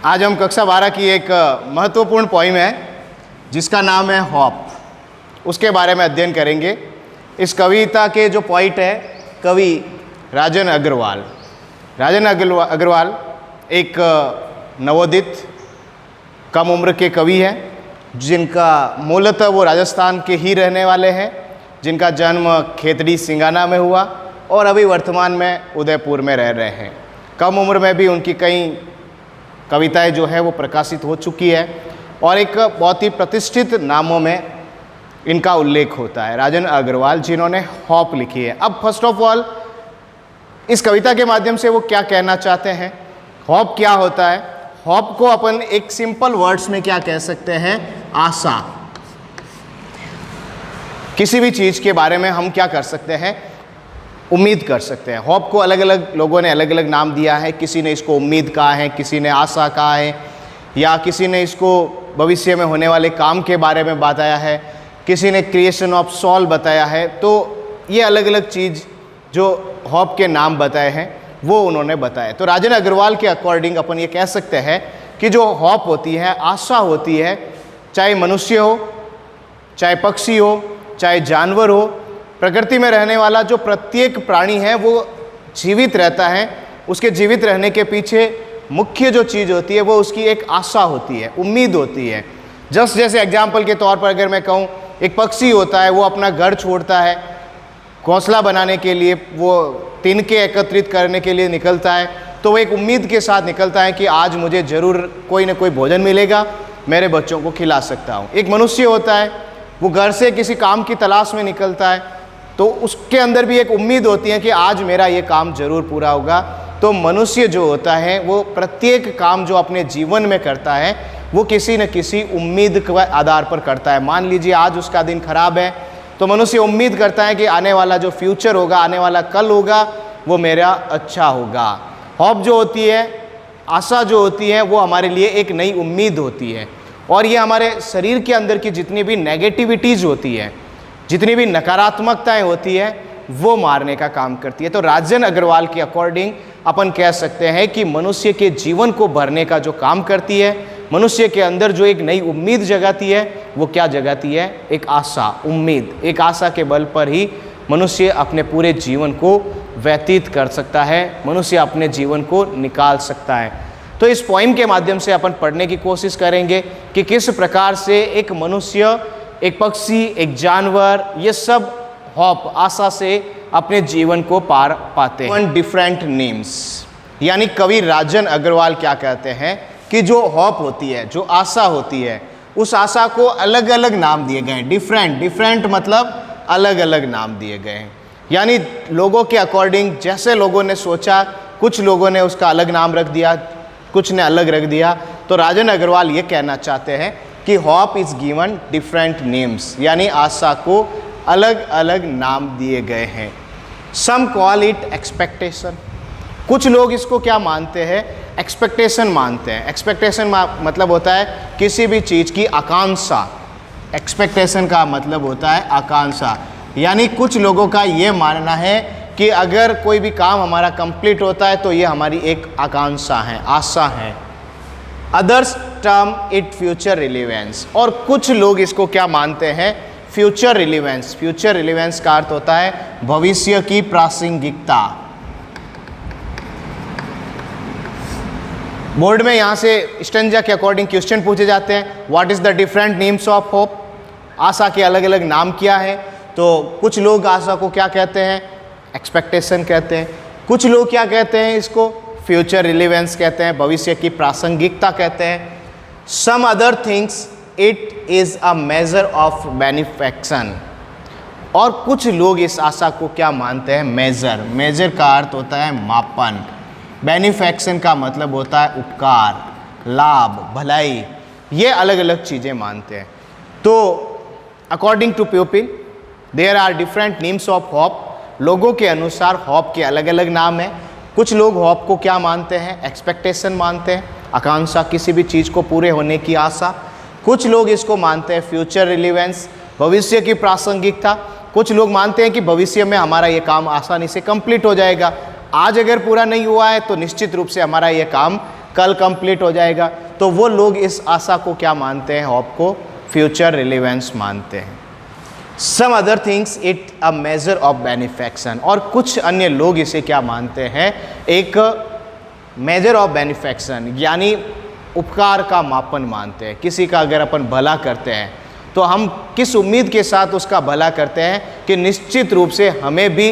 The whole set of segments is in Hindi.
आज हम कक्षा 12 की एक महत्वपूर्ण पोइम है जिसका नाम है हॉप, उसके बारे में अध्ययन करेंगे। इस कविता के जो पॉइंट है कवि राजन अग्रवाल। राजन अग्रवाल एक नवोदित कम उम्र के कवि हैं जिनका मूलतः वो राजस्थान के ही रहने वाले हैं, जिनका जन्म खेतड़ी सिंगाना में हुआ और अभी वर्तमान में उदयपुर में रह रहे हैं। कम उम्र में भी उनकी कई कविताएं जो है वो प्रकाशित हो चुकी है और एक बहुत ही प्रतिष्ठित नामों में इनका उल्लेख होता है। राजन अग्रवाल जिन्होंने हॉप लिखी है। अब फर्स्ट ऑफ ऑल इस कविता के माध्यम से वो क्या कहना चाहते हैं, हॉप क्या होता है। हॉप को अपन एक सिंपल वर्ड्स में क्या कह सकते हैं, आशा। किसी भी चीज़ के बारे में हम क्या कर सकते हैं, उम्मीद कर सकते हैं। हॉप को अलग अलग लोगों ने अलग अलग नाम दिया है। किसी ने इसको उम्मीद कहा है, किसी ने आशा कहा है, या किसी ने इसको भविष्य में होने वाले काम के बारे में बताया है, किसी ने क्रिएशन ऑफ सॉल बताया है। तो ये अलग अलग चीज़ जो हॉप के नाम बताए हैं वो उन्होंने बताया। तो राजन अग्रवाल के अकॉर्डिंग अपन ये कह सकते हैं कि जो हॉप होती है, आशा होती है, चाहे मनुष्य हो, चाहे पक्षी हो, चाहे जानवर हो, प्रकृति में रहने वाला जो प्रत्येक प्राणी है वो जीवित रहता है। उसके जीवित रहने के पीछे मुख्य जो चीज़ होती है वो उसकी एक आशा होती है, उम्मीद होती है। जैसे एग्जाम्पल के तौर पर अगर मैं कहूँ, एक पक्षी होता है, वो अपना घर छोड़ता है, घोंसला बनाने के लिए, वो तिनके एकत्रित करने के लिए निकलता है। तो वो एक उम्मीद के साथ निकलता है कि आज मुझे ज़रूर कोई ना कोई भोजन मिलेगा, मेरे बच्चों को खिला सकता हूँ। एक मनुष्य होता है, वो घर से किसी काम की तलाश में निकलता है, तो उसके अंदर भी एक उम्मीद होती है कि आज मेरा ये काम जरूर पूरा होगा। तो मनुष्य जो होता है वो प्रत्येक काम जो अपने जीवन में करता है वो किसी न किसी उम्मीद के आधार पर करता है। मान लीजिए आज उसका दिन खराब है तो मनुष्य उम्मीद करता है कि आने वाला जो फ्यूचर होगा, आने वाला कल होगा, वो मेरा अच्छा होगा। हॉप जो होती है, आशा जो होती है, वो हमारे लिए एक नई उम्मीद होती है और ये हमारे शरीर के अंदर की जितनी भी नेगेटिविटीज़ होती है, जितनी भी नकारात्मकताएं होती है, वो मारने का काम करती है। तो राजन अग्रवाल के अकॉर्डिंग अपन कह सकते हैं कि मनुष्य के जीवन को भरने का जो काम करती है, मनुष्य के अंदर जो एक नई उम्मीद जगाती है, वो क्या जगाती है, एक आशा, उम्मीद। एक आशा के बल पर ही मनुष्य अपने पूरे जीवन को व्यतीत कर सकता है, मनुष्य अपने जीवन को निकाल सकता है। तो इस पोइम के माध्यम से अपन पढ़ने की कोशिश करेंगे कि किस प्रकार से एक मनुष्य, एक पक्षी, एक जानवर, ये सब हॉप, आशा से अपने जीवन को पार पाते हैं। डिफरेंट नेम्स, यानी कवि राजन अग्रवाल क्या कहते हैं कि जो हॉप होती है, जो आशा होती है, उस आशा को अलग अलग नाम दिए गए हैं। डिफरेंट मतलब अलग अलग नाम दिए गए हैं, यानी लोगों के अकॉर्डिंग जैसे लोगों ने सोचा, कुछ लोगों ने उसका अलग नाम रख दिया, कुछ ने अलग रख दिया। तो राजन अग्रवाल ये कहना चाहते हैं कि hop is given different names, यानी आशा को अलग अलग नाम दिए गए हैं। सम कॉल इट एक्सपेक्टेशन, कुछ लोग इसको क्या मानते हैं, एक्सपेक्टेशन मानते हैं। एक्सपेक्टेशन मतलब होता है किसी भी चीज़ की आकांक्षा। एक्सपेक्टेशन का मतलब होता है आकांक्षा, यानी कुछ लोगों का ये मानना है कि अगर कोई भी काम हमारा कंप्लीट होता है तो ये हमारी एक आकांक्षा है, आशा है। Others term it future relevance, और कुछ लोग इसको क्या मानते हैं, फ्यूचर रिलेवेंस। फ्यूचर रिलेवेंस का अर्थ होता है भविष्य की प्रासंगिकता। बोर्ड में यहाँ से स्टेंजा के अकॉर्डिंग क्वेश्चन पूछे जाते हैं, what is the different names of hope. आशा के अलग अलग नाम क्या है। तो कुछ लोग आशा को क्या कहते हैं, एक्सपेक्टेशन कहते हैं। कुछ लोग क्या कहते हैं, इसको फ्यूचर रिलेवेंस कहते हैं, भविष्य की प्रासंगिकता कहते हैं। Some other things it is a measure of benefaction, और कुछ लोग इस आशा को क्या मानते हैं, मेजर का अर्थ होता है मापन, बेनिफेक्शन का मतलब होता है उपकार, लाभ, भलाई। ये अलग अलग चीज़ें मानते हैं। तो according to people there are different names of hope. लोगों के अनुसार हॉप के अलग अलग नाम हैं। कुछ लोग हॉप को क्या मानते हैं, एक्सपेक्टेशन मानते हैं, आकांक्षा, किसी भी चीज़ को पूरे होने की आशा। कुछ लोग इसको मानते हैं फ्यूचर रिलेवेंस, भविष्य की प्रासंगिकता। कुछ लोग मानते हैं कि भविष्य में हमारा ये काम आसानी से कंप्लीट हो जाएगा, आज अगर पूरा नहीं हुआ है तो निश्चित रूप से हमारा ये काम कल कंप्लीट हो जाएगा। तो वो लोग इस आशा को क्या मानते हैं, होप को फ्यूचर रिलेवेंस मानते हैं। Some other things it a measure of benefaction, और कुछ अन्य लोग इसे क्या मानते हैं, एक मेजर ऑफ बेनिफेक्शन यानी उपकार का मापन मानते हैं। किसी का अगर अपन भला करते हैं तो हम किस उम्मीद के साथ उसका भला करते हैं कि निश्चित रूप से हमें भी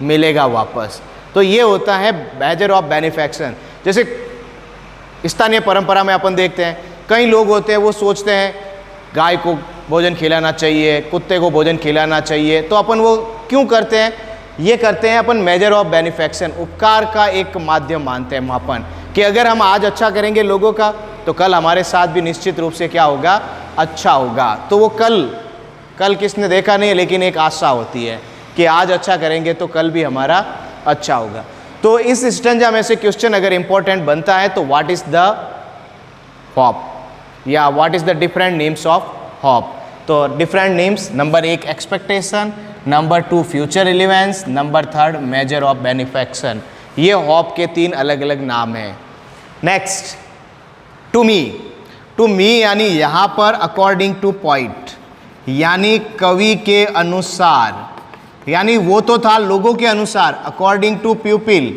मिलेगा वापस। तो ये होता है मेजर ऑफ बेनिफेक्शन। जैसे स्थानीय परंपरा में अपन देखते हैं कई लोग होते हैं वो सोचते हैं गाय को भोजन खिलाना चाहिए, कुत्ते को भोजन खिलाना चाहिए, तो अपन वो क्यों करते हैं, ये करते हैं अपन मेजर ऑफ बेनिफेक्शन, उपकार का एक माध्यम मानते हैं, मापन, कि अगर हम आज अच्छा करेंगे लोगों का तो कल हमारे साथ भी निश्चित रूप से क्या होगा, अच्छा होगा। तो वो कल किसने देखा नहीं है, लेकिन एक आशा होती है कि आज अच्छा करेंगे तो कल भी हमारा अच्छा होगा। तो इस स्टेंजा में से क्वेश्चन अगर इंपॉर्टेंट बनता है तो व्हाट इज द होप, या what is the different names of hope. तो different names, number 1 expectation, number 2 future relevance, number 3 measure of benefaction. ये होप के 3 अलग अलग नाम हैं। नेक्स्ट, टू मी यानी यहाँ पर अकॉर्डिंग टू पॉइंट, यानी कवि के अनुसार, यानी वो तो था लोगों के अनुसार, अकॉर्डिंग टू पीपल,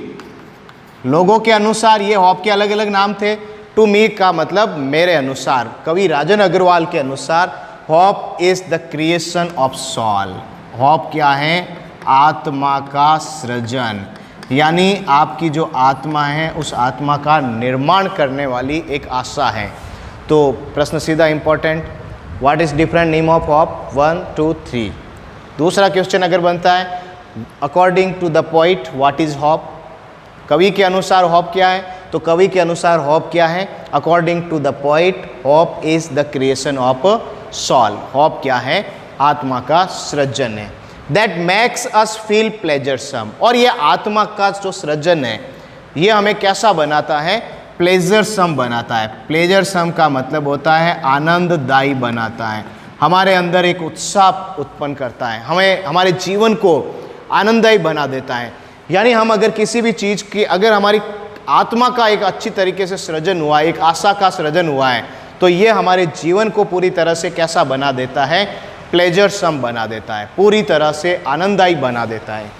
लोगों के अनुसार, ये होप के अलग अलग नाम थे। टू मी का मतलब मेरे अनुसार, कवि राजन अग्रवाल के अनुसार hope is the creation of soul. Hope क्या है, आत्मा का सृजन, यानी आपकी जो आत्मा है उस आत्मा का निर्माण करने वाली एक आशा है। तो प्रश्न सीधा important, what is different name of hope, 1 2 3। दूसरा क्वेश्चन अगर बनता है according to the poet what is hope, कवि के अनुसार होप क्या है, तो कवि के अनुसार होप क्या है, according to the poet hope is the creation of soul. Hope क्या है, आत्मा का सृजन है। That makes us feel pleasuresome, और ये आत्मा का जो सृजन है ये हमें कैसा बनाता है, प्लेजरसम बनाता है। प्लेजरसम का मतलब होता है आनंददायी बनाता है, हमारे अंदर एक उत्साह उत्पन्न करता है, हमें हमारे जीवन को आनंददायी बना देता है। यानी हम अगर किसी भी चीज़ की, अगर हमारी आत्मा का एक अच्छी तरीके से सृजन हुआ, एक आशा का सृजन हुआ है, तो ये हमारे जीवन को पूरी तरह से कैसा बना देता है, प्लेजरसम बना देता है, पूरी तरह से आनंददायी बना देता है।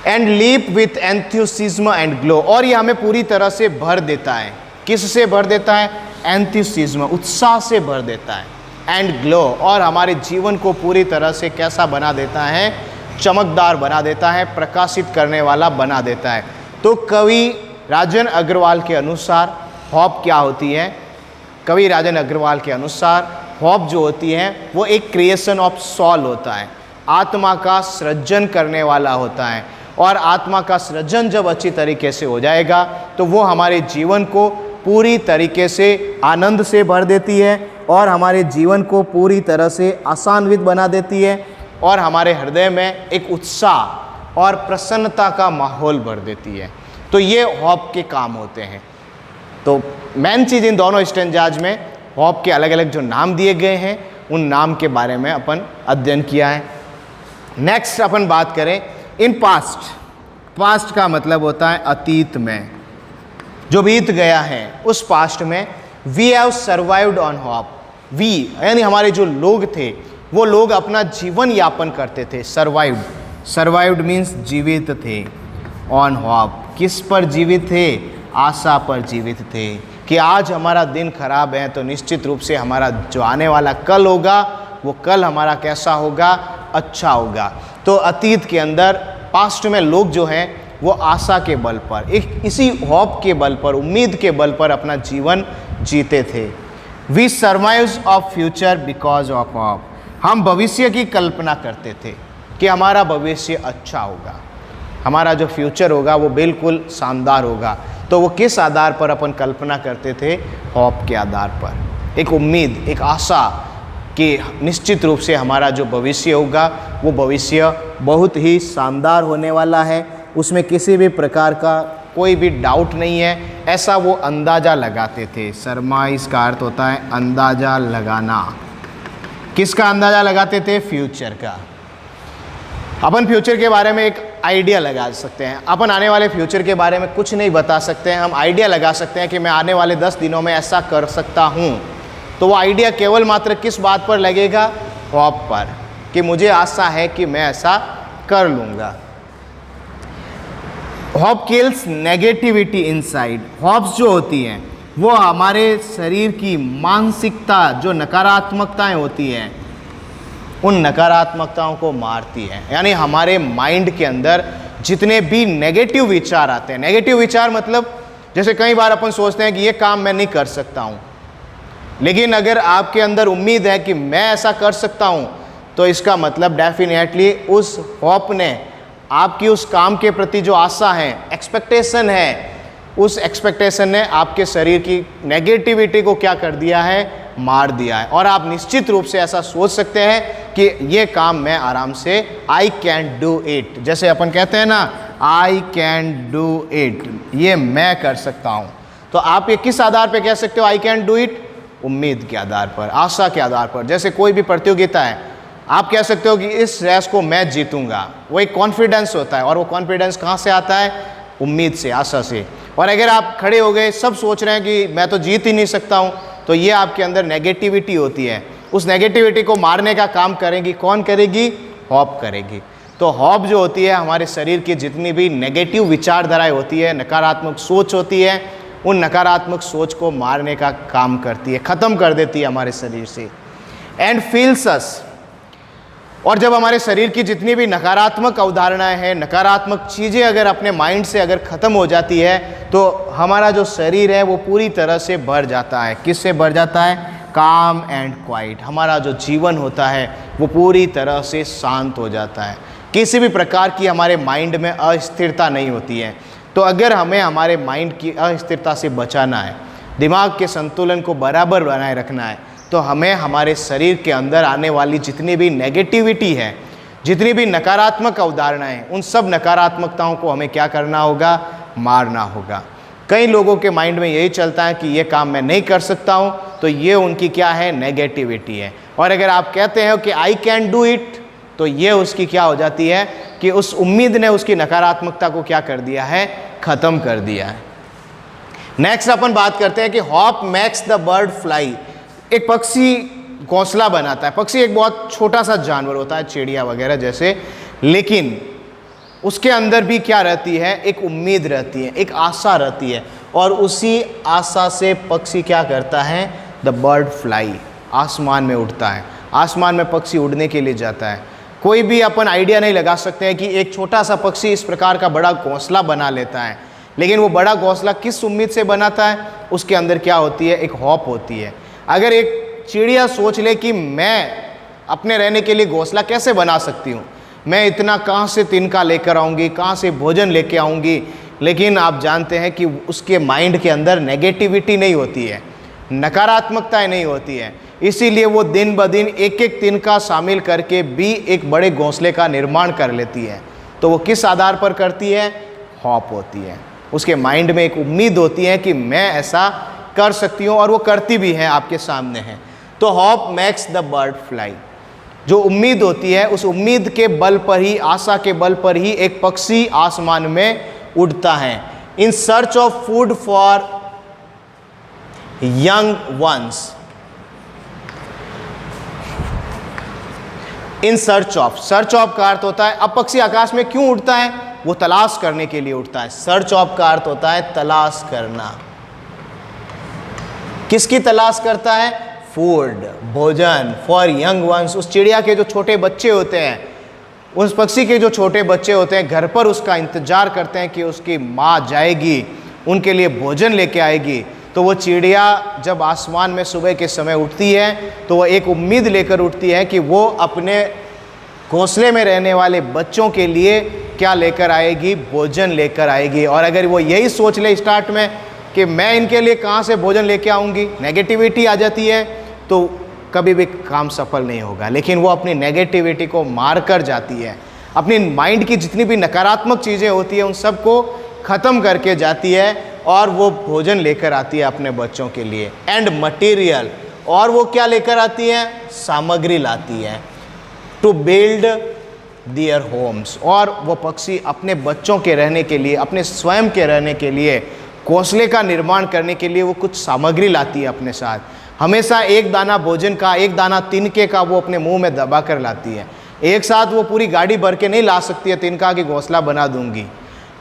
And leap with enthusiasm and glow, और ये हमें पूरी तरह से भर देता है। किस से भर देता है, एंथुसिज्म, उत्साह से भर देता है, एंड ग्लो, और हमारे जीवन को पूरी तरह से कैसा बना देता है, चमकदार बना देता है, प्रकाशित करने वाला बना देता है। तो कवि राजन अग्रवाल के अनुसार होप क्या होती है, कवि राजन अग्रवाल के अनुसार होप जो होती है वो एक क्रिएशन ऑफ सॉल होता है, आत्मा का सृजन करने वाला होता है। और आत्मा का सृजन जब अच्छी तरीके से हो जाएगा तो वो हमारे जीवन को पूरी तरीके से आनंद से भर देती है, और हमारे जीवन को पूरी तरह से आशान्वित बना देती है, और हमारे हृदय में एक उत्साह और प्रसन्नता का माहौल भर देती है। तो ये होप के काम होते हैं। तो मेन चीज़ इन दोनों स्टेंजाज में होप के अलग अलग जो नाम दिए गए हैं उन नाम के बारे में अपन अध्ययन किया है। नेक्स्ट अपन बात करें इन पास्ट। पास्ट का मतलब होता है अतीत में, जो बीत गया है उस पास्ट में we have survived on hope. We यानी हमारे जो लोग थे वो लोग अपना जीवन यापन करते थे। सर्वाइव्ड मीन्स जीवित थे, ऑन होप किस पर जीवित थे, आशा पर जीवित थे कि आज हमारा दिन खराब है तो निश्चित रूप से हमारा जो आने वाला कल होगा वो कल हमारा कैसा होगा, अच्छा होगा। तो अतीत के अंदर पास्ट में लोग जो हैं वो आशा के बल पर, एक इसी होप के बल पर, उम्मीद के बल पर अपना जीवन जीते थे। We survives of future because of hope, हम भविष्य की कल्पना करते थे कि हमारा भविष्य अच्छा होगा, हमारा जो फ्यूचर होगा वो बिल्कुल शानदार होगा। तो वो किस आधार पर अपन कल्पना करते थे, होप के आधार पर, एक उम्मीद, एक आशा कि निश्चित रूप से हमारा जो भविष्य होगा वो भविष्य बहुत ही शानदार होने वाला है, उसमें किसी भी प्रकार का कोई भी डाउट नहीं है, ऐसा वो अंदाज़ा लगाते थे। सरमाइश का अर्थ होता है अंदाज़ा लगाना। किसका अंदाज़ा लगाते थे, फ्यूचर का। अपन फ्यूचर के बारे में एक आइडिया लगा सकते हैं। अपन आने वाले फ्यूचर के बारे में कुछ नहीं बता सकते हैं, हम आइडिया लगा सकते हैं कि मैं आने वाले 10 दिनों में ऐसा कर सकता हूँ। तो वो आइडिया केवल मात्र किस बात पर लगेगा? होप पर, कि मुझे आशा है कि मैं ऐसा कर लूँगा। Hope kills negativity inside. Hopes जो होती हैं वो हमारे शरीर की मानसिकता, जो नकारात्मकताएं होती हैं, उन नकारात्मकताओं को मारती है। यानी हमारे माइंड के अंदर जितने भी नेगेटिव विचार आते हैं, नेगेटिव विचार मतलब जैसे कई बार अपन सोचते हैं कि ये काम मैं नहीं कर सकता हूँ, लेकिन अगर आपके अंदर उम्मीद है कि मैं ऐसा कर सकता हूँ, तो इसका मतलब डेफिनेटली उस होप ने आपकी उस काम के प्रति जो आशा है, एक्सपेक्टेशन है, उस एक्सपेक्टेशन ने आपके शरीर की नेगेटिविटी को क्या कर दिया है? मार दिया है। और आप निश्चित रूप से ऐसा सोच सकते हैं कि ये काम मैं आराम से, आई कैन डू इट, जैसे अपन कहते हैं ना, आई कैन डू इट, ये मैं कर सकता हूँ। तो आप ये किस आधार पे कह सकते हो आई कैन डू इट? उम्मीद के आधार पर, आशा के आधार पर। जैसे कोई भी प्रतियोगिता है, आप कह सकते हो कि इस रेस को मैं जीतूंगा, वो एक कॉन्फिडेंस होता है। और वो कॉन्फिडेंस कहाँ से आता है? उम्मीद से, आशा से। और अगर आप खड़े हो गए, सब सोच रहे हैं कि मैं तो जीत ही नहीं सकता हूँ, तो ये आपके अंदर नेगेटिविटी होती है। उस नेगेटिविटी को मारने का काम करेगी कौन? करेगी? होप करेगी। तो होप जो होती है, हमारे शरीर की जितनी भी नेगेटिव विचारधाराएं होती है, नकारात्मक सोच होती है, उन नकारात्मक सोच को मारने का काम करती है, ख़त्म कर देती है हमारे शरीर से। एंड फील्स अस। और जब हमारे शरीर की जितनी भी नकारात्मक अवधारणाएं हैं, नकारात्मक चीज़ें अगर अपने माइंड से अगर ख़त्म हो जाती है, तो हमारा जो शरीर है वो पूरी तरह से भर जाता है। किससे भर जाता है? काम एंड क्वाइट। हमारा जो जीवन होता है वो पूरी तरह से शांत हो जाता है। किसी भी प्रकार की हमारे माइंड में अस्थिरता नहीं होती है। तो अगर हमें हमारे माइंड की अस्थिरता से बचाना है, दिमाग के संतुलन को बराबर बनाए रखना है, तो हमें हमारे शरीर के अंदर आने वाली जितनी भी नेगेटिविटी है, जितनी भी नकारात्मक अवधारणाएं हैं, उन सब नकारात्मकताओं को हमें क्या करना होगा? मारना होगा। कई लोगों के माइंड में यही चलता है कि ये काम मैं नहीं कर सकता हूँ, तो ये उनकी क्या है? नेगेटिविटी है। और अगर आप कहते हैं कि आई कैन डू इट, तो ये उसकी क्या हो जाती है कि उस उम्मीद ने उसकी नकारात्मकता को क्या कर दिया है? ख़त्म कर दिया है। नेक्स्ट अपन बात करते हैं कि hope makes the bird fly. एक पक्षी घोंसला बनाता है। पक्षी एक बहुत छोटा सा जानवर होता है, चिड़िया वगैरह जैसे, लेकिन उसके अंदर भी क्या रहती है? एक उम्मीद रहती है, एक आशा रहती है। और उसी आशा से पक्षी क्या करता है? द बर्ड फ्लाई, आसमान में उड़ता है। आसमान में पक्षी उड़ने के लिए जाता है। कोई भी अपन आइडिया नहीं लगा सकते हैं कि एक छोटा सा पक्षी इस प्रकार का बड़ा घोंसला बना लेता है, लेकिन वो बड़ा घोंसला किस उम्मीद से बनाता है? उसके अंदर क्या होती है? एक होप होती है। अगर एक चिड़िया सोच ले कि मैं अपने रहने के लिए घोंसला कैसे बना सकती हूँ, मैं इतना कहाँ से तिनका लेकर आऊँगी, कहाँ से भोजन लेके आऊँगी, लेकिन आप जानते हैं कि उसके माइंड के अंदर नेगेटिविटी नहीं होती है, नकारात्मकताएं नहीं होती है। इसीलिए वो दिन ब दिन एक एक तिनका शामिल करके भी एक बड़े घोंसले का निर्माण कर लेती है। तो वो किस आधार पर करती है? होप होती है। उसके माइंड में एक उम्मीद होती है कि मैं ऐसा कर सकती हूँ, और वो करती भी है, आपके सामने है। तो hope makes the bird fly. जो उम्मीद होती है, उस उम्मीद के बल पर ही, आशा के बल पर ही एक पक्षी आसमान में उड़ता है, in search of food for young ones. In search of, search of का अर्थ होता है, अब पक्षी आकाश में क्यों उड़ता है? वो तलाश करने के लिए उड़ता है। सर्च ऑफ का अर्थ होता है तलाश करना। किसकी तलाश करता है? फूड, भोजन, फॉर यंग वंस। उस चिड़िया के जो छोटे बच्चे होते हैं, उस पक्षी के जो छोटे बच्चे होते हैं, घर पर उसका इंतजार करते हैं कि उसकी माँ जाएगी, उनके लिए भोजन लेके आएगी। तो वो चिड़िया जब आसमान में सुबह के समय उठती है, तो वो एक उम्मीद लेकर उठती है कि वो अपने घोंसले में रहने वाले बच्चों के लिए क्या लेकर आएगी? भोजन लेकर आएगी। और अगर वो यही सोच ले स्टार्ट में कि मैं इनके लिए कहाँ से भोजन लेके आऊँगी, नेगेटिविटी आ जाती है, तो कभी भी काम सफल नहीं होगा। लेकिन वो अपनी नेगेटिविटी को मार कर जाती है, अपनी माइंड की जितनी भी नकारात्मक चीज़ें होती हैं उन सबको ख़त्म करके जाती है, और वो भोजन लेकर आती है अपने बच्चों के लिए। एंड मटेरियल, और वो क्या लेकर आती है? सामग्री लाती है। टू बिल्ड देयर होम्स, और वो पक्षी अपने बच्चों के रहने के लिए, अपने स्वयं के रहने के लिए, घोंसले का निर्माण करने के लिए वो कुछ सामग्री लाती है अपने साथ। हमेशा एक दाना भोजन का, एक दाना तिनके का वो अपने मुंह में दबा कर लाती है। एक साथ वो पूरी गाड़ी भर के नहीं ला सकती है तिनका कि घोंसला बना दूंगी,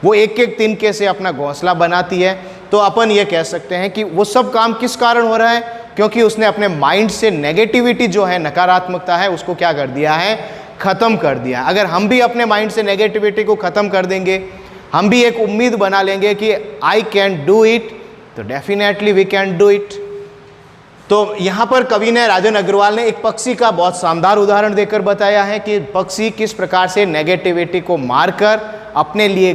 वो एक एक तिनके से अपना घोंसला बनाती है। तो अपन ये कह सकते हैं कि वो सब काम किस कारण हो रहा है, क्योंकि उसने अपने माइंड से नेगेटिविटी जो है, नकारात्मकता है, उसको क्या कर दिया है, ख़त्म कर दिया। अगर हम भी अपने माइंड से नेगेटिविटी को ख़त्म कर देंगे, हम भी एक उम्मीद बना लेंगे कि आई कैन डू इट, तो definitely we can do it. तो यहाँ पर कवि ने, राजन अग्रवाल ने एक पक्षी का बहुत शानदार उदाहरण देकर बताया है कि पक्षी किस प्रकार से नेगेटिविटी को मारकर अपने लिए,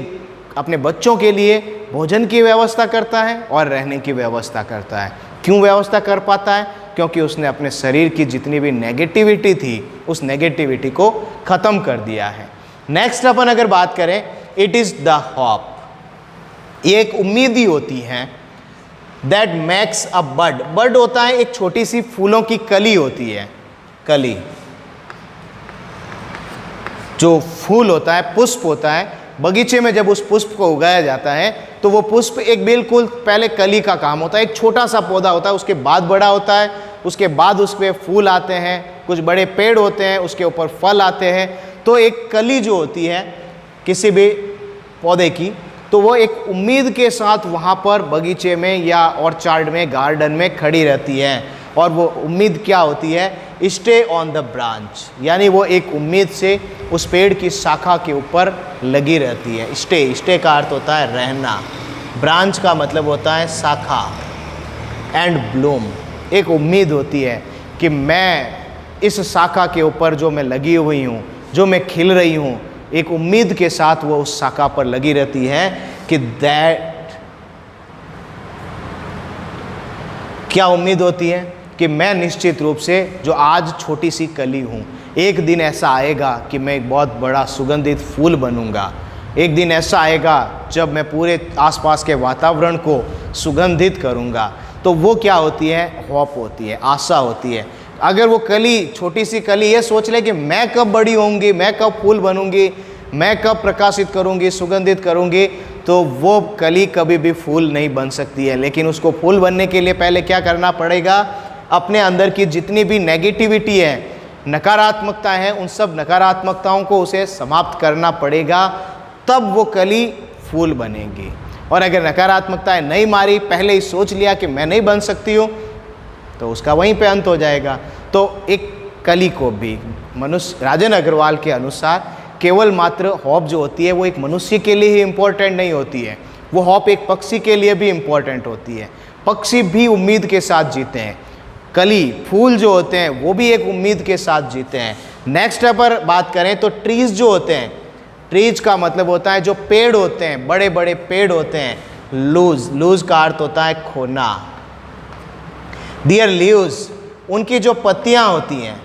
अपने बच्चों के लिए भोजन की व्यवस्था करता है और रहने की व्यवस्था करता है। क्यों व्यवस्था कर पाता है? क्योंकि उसने अपने शरीर की जितनी भी नेगेटिविटी थी, उस नेगेटिविटी को ख़त्म कर दिया है। नेक्स्ट अपन अगर बात करें, इट इज़ द होप, ये एक उम्मीद ही होती है। दैट मेक्स अ बड, बड होता है एक छोटी सी फूलों की कली होती है, कली, जो फूल होता है, पुष्प होता है। बगीचे में जब उस पुष्प को उगाया जाता है तो वो पुष्प एक बिल्कुल पहले कली का काम होता है, एक छोटा सा पौधा होता है, उसके बाद बड़ा होता है, उसके बाद उस पर फूल आते हैं, कुछ बड़े पेड़ होते हैं, उसके ऊपर फल आते हैं। तो एक कली जो होती है किसी भी पौधे की, तो वो एक उम्मीद के साथ वहाँ पर बगीचे में या ऑर्चार्ड में, गार्डन में खड़ी रहती है। और वो उम्मीद क्या होती है? स्टे ऑन द ब्रांच, यानी वो एक उम्मीद से उस पेड़ की शाखा के ऊपर लगी रहती है। स्टे का अर्थ होता है रहना, ब्रांच का मतलब होता है शाखा, एंड ब्लूम, एक उम्मीद होती है कि मैं इस शाखा के ऊपर जो मैं लगी हुई हूँ, जो मैं खिल रही हूँ, एक उम्मीद के साथ वो उस शाखा पर लगी रहती है कि दैट, क्या उम्मीद होती है कि मैं निश्चित रूप से जो आज छोटी सी कली हूँ, एक दिन ऐसा आएगा कि मैं एक बहुत बड़ा सुगंधित फूल बनूंगा। एक दिन ऐसा आएगा जब मैं पूरे आसपास के वातावरण को सुगंधित करूंगा। तो वो क्या होती है? होप होती है, आशा होती है। अगर वो कली, छोटी सी कली ये सोच ले कि मैं कब बड़ी होंगी, मैं कब फूल बनूंगी, मैं कब प्रकाशित करूंगी, सुगंधित करूंगी, तो वो कली कभी भी फूल नहीं बन सकती है। लेकिन उसको फूल बनने के लिए पहले क्या करना पड़ेगा? अपने अंदर की जितनी भी नेगेटिविटी है, नकारात्मकता है, उन सब नकारात्मकताओं को उसे समाप्त करना पड़ेगा, तब वो कली फूल बनेगी। और अगर नकारात्मकताएं नहीं मारी, पहले ही सोच लिया कि मैं नहीं बन सकती हूँ, तो उसका वहीं पे अंत हो जाएगा। तो एक कली को भी मनुष्य, राजन अग्रवाल के अनुसार, केवल मात्र हॉप जो होती है वो एक मनुष्य के लिए ही इम्पोर्टेंट नहीं होती है, वो हॉप एक पक्षी के लिए भी इम्पोर्टेंट होती है। पक्षी भी उम्मीद के साथ जीते हैं, कली, फूल जो होते हैं वो भी एक उम्मीद के साथ जीते हैं। नेक्स्ट पर बात करें तो ट्रीज जो होते हैं, ट्रीज का मतलब होता है जो पेड़ होते हैं, बड़े बड़े पेड़ होते हैं। लूज का अर्थ होता है खोना। दियर लीव्स, उनकी जो पत्तियां होती हैं,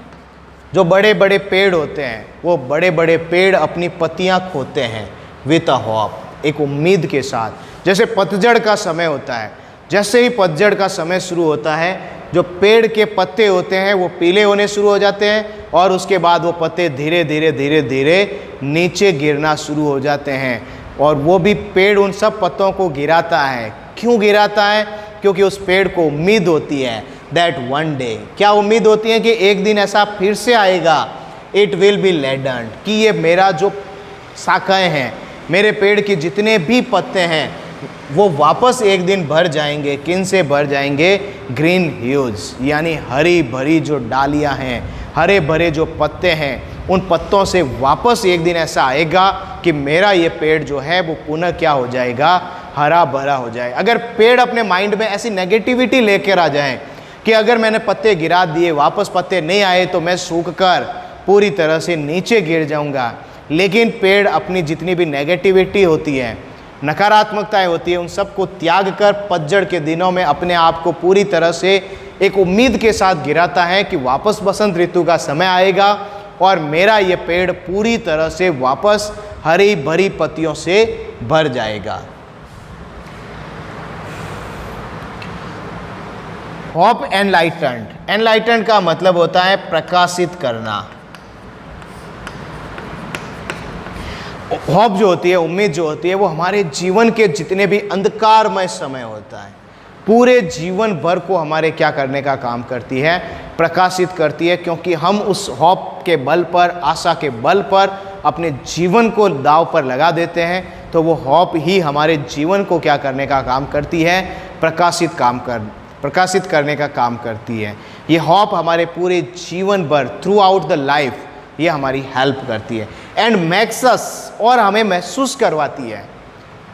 जो बड़े बड़े पेड़ होते हैं, वो बड़े बड़े पेड़ अपनी पत्तियां खोते हैं विथ अ होप, एक उम्मीद के साथ। जैसे पतझड़ का समय होता है, जैसे ही पतझड़ का समय शुरू होता है, जो पेड़ के पत्ते होते हैं वो पीले होने शुरू हो जाते हैं और उसके बाद वो पत्ते धीरे धीरे धीरे धीरे नीचे गिरना शुरू हो जाते हैं। और वो भी पेड़ उन सब पत्तों को गिराता है। क्यों गिराता है? क्योंकि उस पेड़ को उम्मीद होती है दैट वन डे, क्या उम्मीद होती है कि एक दिन ऐसा फिर से आएगा, इट विल बी लेडन्ड, कि ये मेरा जो शाखाएँ हैं, मेरे पेड़ के जितने भी पत्ते हैं, वो वापस एक दिन भर जाएंगे। किन से भर जाएंगे? ग्रीन ह्यूज, यानी हरी भरी जो डालियां हैं, हरे भरे जो पत्ते हैं, उन पत्तों से वापस एक दिन ऐसा आएगा कि मेरा ये पेड़ जो है वो पुनः क्या हो जाएगा? हरा भरा हो जाए। अगर पेड़ अपने माइंड में ऐसी नेगेटिविटी लेकर आ जाए कि अगर मैंने पत्ते गिरा दिए, वापस पत्ते नहीं आए, तो मैं सूख कर पूरी तरह से नीचे गिर जाऊंगा। लेकिन पेड़ अपनी जितनी भी नेगेटिविटी होती है, नकारात्मकताएं होती है, उन सबको त्याग कर पतझड़ के दिनों में अपने आप को पूरी तरह से एक उम्मीद के साथ गिराता है कि वापस बसंत ऋतु का समय आएगा और मेरा ये पेड़ पूरी तरह से वापस हरी भरी पत्तियों से भर जाएगा। होप एनलाइटेंड, एनलाइटेंड का मतलब होता है प्रकाशित करना। होप जो होती है, उम्मीद जो होती है, वो हमारे जीवन के जितने भी अंधकारमय समय होता है, पूरे जीवन भर को हमारे क्या करने का काम करती है, प्रकाशित करती है। क्योंकि हम उस होप के बल पर, आशा के बल पर अपने जीवन को दांव पर लगा देते हैं, तो वो होप ही हमारे जीवन को क्या करने का काम करती है, प्रकाशित करने का काम करती है। ये होप हमारे पूरे जीवन भर, थ्रू आउट द लाइफ, ये हमारी हेल्प करती है। एंड मैक्स अस, और हमें महसूस करवाती है,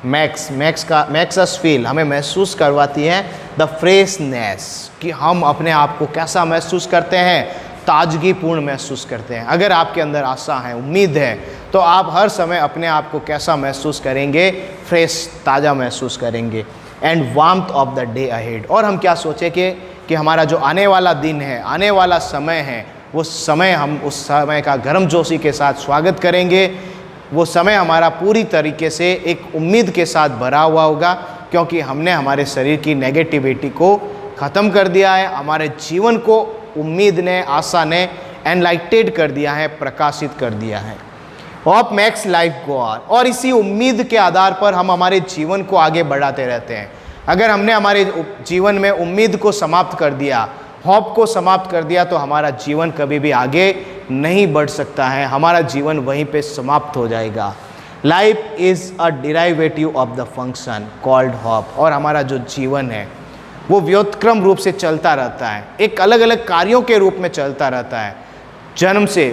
मैक्स अस फील, हमें महसूस करवाती है द फ्रेशनेस, कि हम अपने आप को कैसा महसूस करते हैं, ताजगीपूर्ण महसूस करते हैं। अगर आपके अंदर आशा है, उम्मीद है, तो आप हर समय अपने आप को कैसा महसूस करेंगे, फ्रेश, ताज़ा महसूस करेंगे। And warmth of the day ahead, और हम क्या सोचें कि हमारा जो आने वाला दिन है, आने वाला समय है, वो समय हम उस समय का गर्मजोशी के साथ स्वागत करेंगे। वो समय हमारा पूरी तरीके से एक उम्मीद के साथ भरा हुआ होगा, क्योंकि हमने हमारे शरीर की नेगेटिविटी को ख़त्म कर दिया है। हमारे जीवन को उम्मीद ने, आशा ने एनलाइटेड कर दिया है, प्रकाशित कर दिया है। Hope makes life go on, और इसी उम्मीद के आधार पर हम हमारे जीवन को आगे बढ़ाते रहते हैं। अगर हमने हमारे जीवन में उम्मीद को समाप्त कर दिया, होप को समाप्त कर दिया, तो हमारा जीवन कभी भी आगे नहीं बढ़ सकता है, हमारा जीवन वहीं पे समाप्त हो जाएगा। Life is a derivative of the function called hope, और हमारा जो जीवन है वो व्युत्क्रम रूप से चलता रहता है, एक अलग अलग कार्यों के रूप में चलता रहता है जन्म से।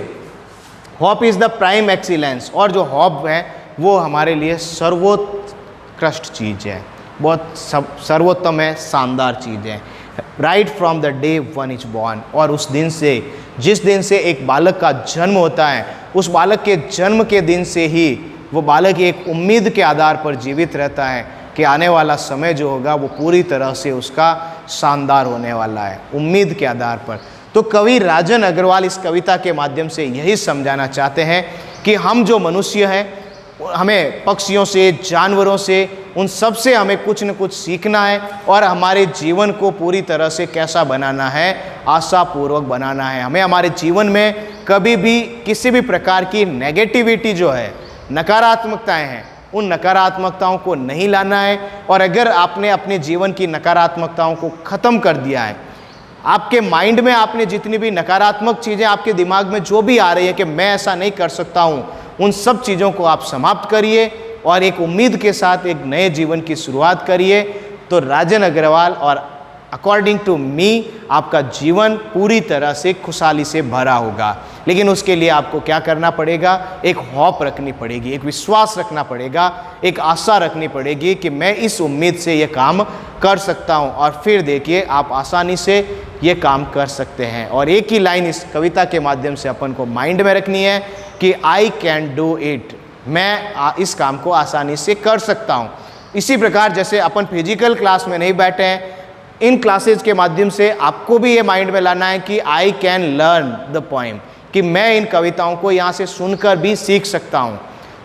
Hope is the prime excellence, और जो होप है वो हमारे लिए सर्वोत्कृष्ट चीज़ है, बहुत सर्वोत्तम है, शानदार चीज़ है। Right from the day one is born, और उस दिन से, जिस दिन से एक बालक का जन्म होता है, उस बालक के जन्म के दिन से ही वो बालक एक उम्मीद के आधार पर जीवित रहता है कि आने वाला समय जो होगा वो पूरी तरह से उसका शानदार होने वाला है, उम्मीद के आधार पर। तो कवि राजन अग्रवाल इस कविता के माध्यम से यही समझाना चाहते हैं कि हम जो मनुष्य हैं, हमें पक्षियों से, जानवरों से, उन सब से हमें कुछ न कुछ सीखना है, और हमारे जीवन को पूरी तरह से कैसा बनाना है, आशापूर्वक बनाना है। हमें हमारे जीवन में कभी भी किसी भी प्रकार की नेगेटिविटी जो है, नकारात्मकताएं हैं, उन नकारात्मकताओं को नहीं लाना है। और अगर आपने अपने जीवन की नकारात्मकताओं को ख़त्म कर दिया है, आपके माइंड में आपने जितनी भी नकारात्मक चीज़ें आपके दिमाग में जो भी आ रही है कि मैं ऐसा नहीं कर सकता हूँ, उन सब चीज़ों को आप समाप्त करिए और एक उम्मीद के साथ एक नए जीवन की शुरुआत करिए। तो राजन अग्रवाल और अकॉर्डिंग टू मी आपका जीवन पूरी तरह से खुशहाली से भरा होगा। लेकिन उसके लिए आपको क्या करना पड़ेगा, एक हॉप रखनी पड़ेगी, एक विश्वास रखना पड़ेगा, एक आशा रखनी पड़ेगी कि मैं इस उम्मीद से ये काम कर सकता हूँ। और फिर देखिए आप आसानी से ये काम कर सकते हैं। और एक ही लाइन इस कविता के माध्यम से अपन को माइंड में रखनी है कि आई कैन डू इट, मैं इस काम को आसानी से कर सकता हूँ। इसी प्रकार जैसे अपन फिजिकल क्लास में नहीं बैठे हैं, इन क्लासेज के माध्यम से आपको भी ये माइंड में लाना है कि I can learn the poem, कि मैं इन कविताओं को यहाँ से सुनकर भी सीख सकता हूँ।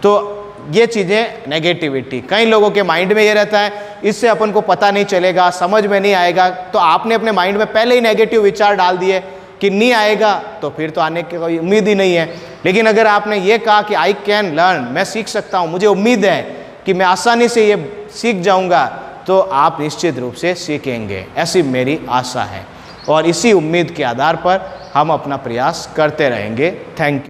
तो ये चीज़ें नेगेटिविटी कई लोगों के माइंड में ये रहता है, इससे अपन को पता नहीं चलेगा, समझ में नहीं आएगा। तो आपने अपने माइंड में पहले ही नेगेटिव विचार डाल दिए कि नहीं आएगा, तो फिर तो आने की कोई उम्मीद ही नहीं है। लेकिन अगर आपने ये कहा कि आई कैन लर्न, मैं सीख सकता हूँ, मुझे उम्मीद है कि मैं आसानी से ये सीख जाऊँगा, तो आप निश्चित रूप से सीखेंगे, ऐसी मेरी आशा है। और इसी उम्मीद के आधार पर हम अपना प्रयास करते रहेंगे। Thank you.